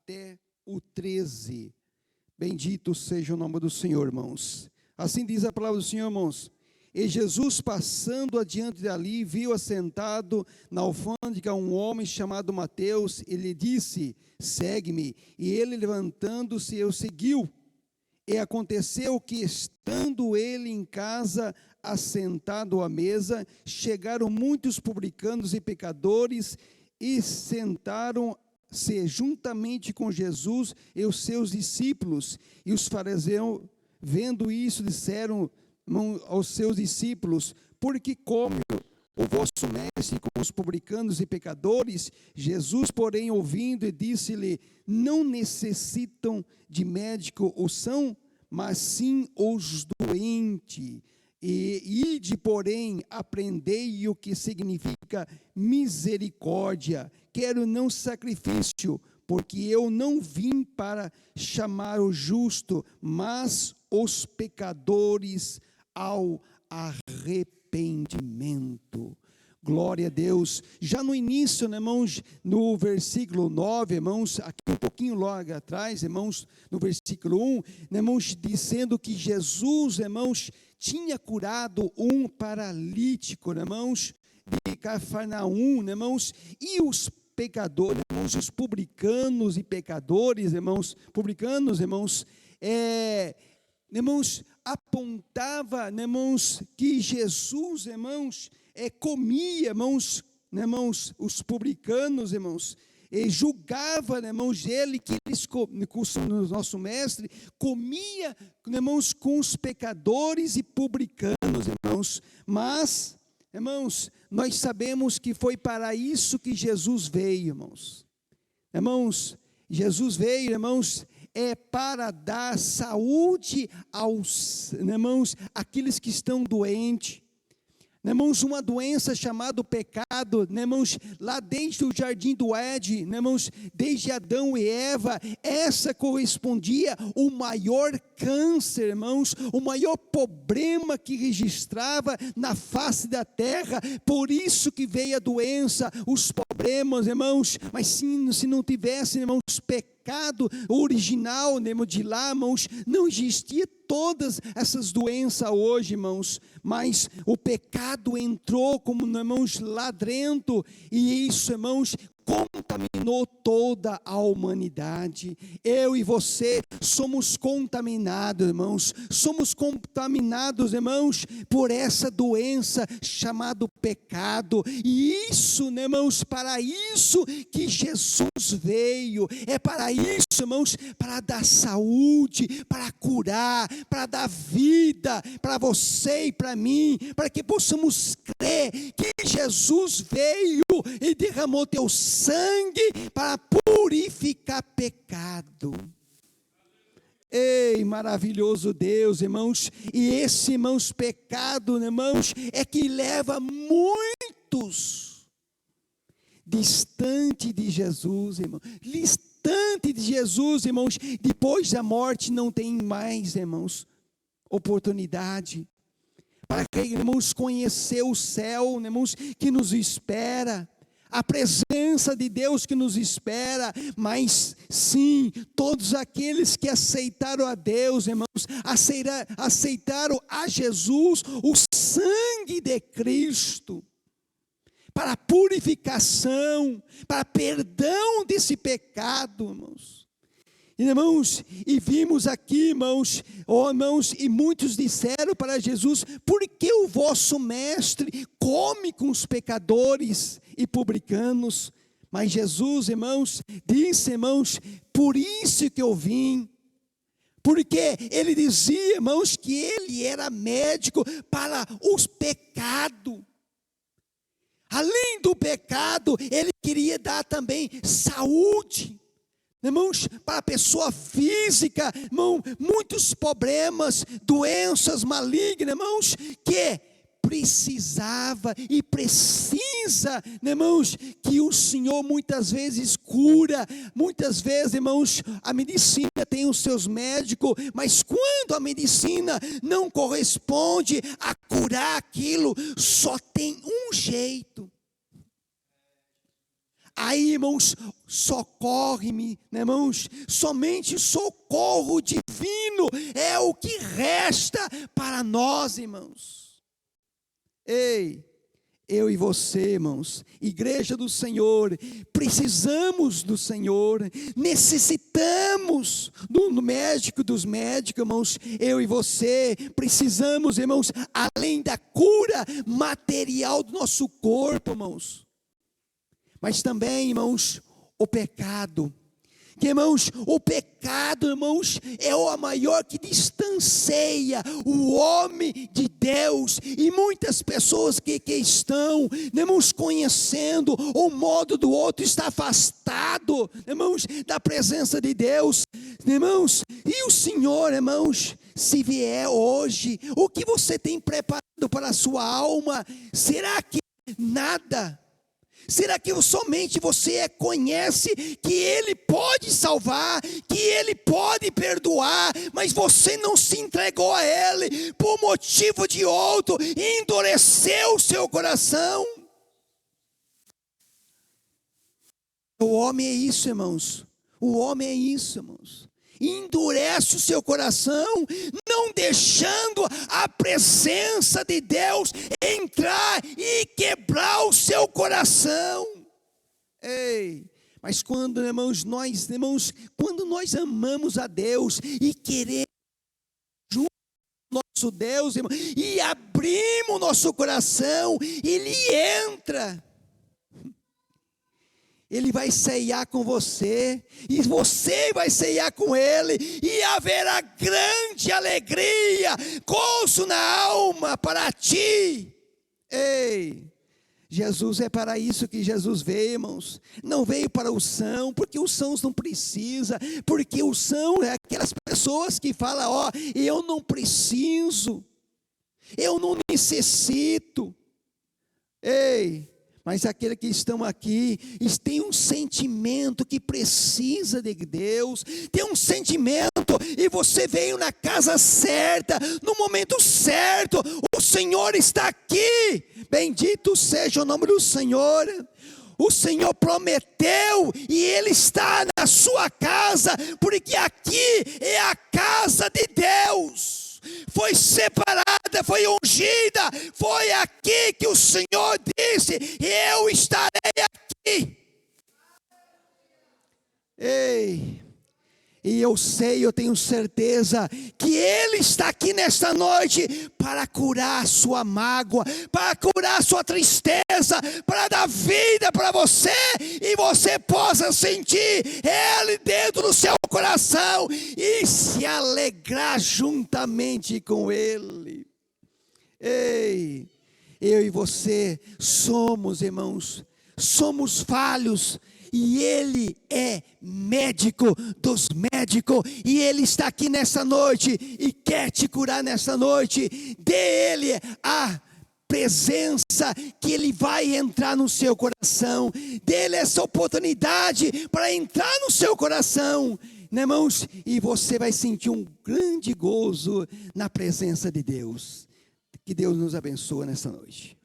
até o 13. Bendito seja o nome do Senhor, irmãos. Assim diz a palavra do Senhor, irmãos. E Jesus, passando adiante dali, viu assentado na alfândega um homem chamado Mateus, e lhe disse: segue-me. E ele, levantando-se, o seguiu. E aconteceu que, estando ele em casa, assentado à mesa, chegaram muitos publicanos e pecadores, e sentaram-se juntamente com Jesus e os seus discípulos. E os fariseus, vendo isso, disseram aos seus discípulos: por que come o vosso mestre com os publicanos e pecadores? Jesus, porém, ouvindo, e disse-lhe: não necessitam de médico os são, mas sim os doentes. E ide, porém, aprendei o que significa misericórdia. Quero não sacrifício, porque eu não vim para chamar o justo, mas os pecadores ao arrependimento. Glória a Deus. Já no início, né, irmãos, no versículo 9, irmãos, aqui um pouquinho logo atrás, irmãos, no versículo 1, né, irmãos, dizendo que Jesus, irmãos, tinha curado um paralítico, né, irmãos, de Cafarnaum, né, irmãos, e os pecadores, irmãos, os publicanos e pecadores, irmãos, irmãos, apontava, irmãos, que Jesus, irmãos, comia, irmãos, os publicanos, irmãos, e julgava, irmãos, ele que eles, nosso mestre, comia, irmãos, com os pecadores e publicanos, irmãos. Mas, irmãos, nós sabemos que foi para isso que Jesus veio, irmãos. Irmãos, Jesus veio, irmãos, para dar saúde aos, irmãos, aqueles que estão doentes. Irmãos, uma doença chamada pecado, irmãos, lá desde o jardim do Éden, irmãos, desde Adão e Eva, essa correspondia ao maior câncer, irmãos, o maior problema que registrava na face da terra. Por isso que veio a doença, os problemas, irmãos. Mas se não tivesse, irmãos, pecado original, irmãos, de lá, irmãos, não existia todas essas doenças hoje, irmãos. Mas o pecado entrou como, irmãos, ladrento, e isso, irmãos, contaminou toda a humanidade. Eu e você somos contaminados, irmãos. Somos contaminados, irmãos, por essa doença chamada pecado. E isso, irmãos, para isso que Jesus veio. É para isso, irmãos, para dar saúde, para curar, para dar vida para você e para mim, para que possamos crer que Jesus veio e derramou teu sangue para purificar pecado. Ei, maravilhoso Deus, irmãos. E esse, irmãos, pecado, irmãos, é que leva muitos distante de Jesus, irmãos. Distante de Jesus, irmãos. Depois da morte não tem mais, irmãos, oportunidade para que, irmãos, conhecer o céu, irmãos, que nos espera, a presença de Deus que nos espera. Mas sim, todos aqueles que aceitaram a Deus, irmãos, aceitaram a Jesus, o sangue de Cristo, para purificação, para perdão desse pecado, irmãos. Irmãos, e vimos aqui, irmãos, e muitos disseram para Jesus: por que o vosso mestre come com os pecadores e publicanos? Mas Jesus, irmãos, disse, irmãos, por isso que eu vim. Porque ele dizia, irmãos, que ele era médico para os pecados. Além do pecado, ele queria dar também saúde, irmãos, para a pessoa física, irmão, muitos problemas, doenças malignas, irmãos, que precisava e precisa, irmãos, que o Senhor muitas vezes cura. Muitas vezes, irmãos, a medicina tem os seus médicos, mas quando a medicina não corresponde a curar aquilo, só tem um jeito: aí, irmãos, socorre-me, né, irmãos, somente socorro divino é o que resta para nós, irmãos. Ei, eu e você, irmãos, igreja do Senhor, precisamos do Senhor, necessitamos do médico dos médicos, irmãos. Eu e você precisamos, irmãos, além da cura material do nosso corpo, irmãos, mas também, irmãos, o pecado. Que, irmãos, o pecado, irmãos, é o maior que distancia o homem de Deus. E muitas pessoas que estão, irmãos, conhecendo o modo do outro, está afastado, irmãos, da presença de Deus. Irmãos, e o Senhor, irmãos, se vier hoje, o que você tem preparado para a sua alma? Será que nada? Será que somente você conhece que Ele pode salvar, que Ele pode perdoar, mas você não se entregou a Ele, por motivo de outro, endureceu o seu coração? O homem é isso, irmãos. O homem é isso, irmãos. Endurece o seu coração, não deixando a presença de Deus entrar e quebrar o seu coração. Ei, mas quando, irmãos, quando nós amamos a Deus e queremos junto ao nosso Deus, irmão, e abrimos nosso coração, Ele entra. Ele vai ceiar com você, e você vai ceiar com Ele, e haverá grande alegria, gozo na alma para ti. Ei, Jesus, é para isso que Jesus veio, irmãos. Não veio para os sãos, porque os sãos não precisa, porque os sãos é aquelas pessoas que falam, ó, eu não preciso, eu não necessito. Ei, mas aqueles que estão aqui, têm um sentimento que precisa de Deus, tem um sentimento, e você veio na casa certa, no momento certo, o Senhor está aqui, bendito seja o nome do Senhor. O Senhor prometeu, e Ele está na sua casa, porque aqui é a casa de Deus. Foi separada, foi ungida, foi aqui que o Senhor disse, eu estarei aqui. Ei, e eu sei, eu tenho certeza que Ele está aqui nesta noite para curar a sua mágoa, para curar a sua tristeza, para dar vida para você, e você possa sentir Ele dentro do seu coração e se alegrar juntamente com Ele. Ei, eu e você somos, irmãos, somos falhos, e Ele é médico dos médicos, e Ele está aqui nessa noite, e quer te curar nessa noite. Dê Ele a presença, que Ele vai entrar no seu coração. Dê Ele essa oportunidade para entrar no seu coração, né, irmãos? E você vai sentir um grande gozo na presença de Deus. Que Deus nos abençoe nessa noite.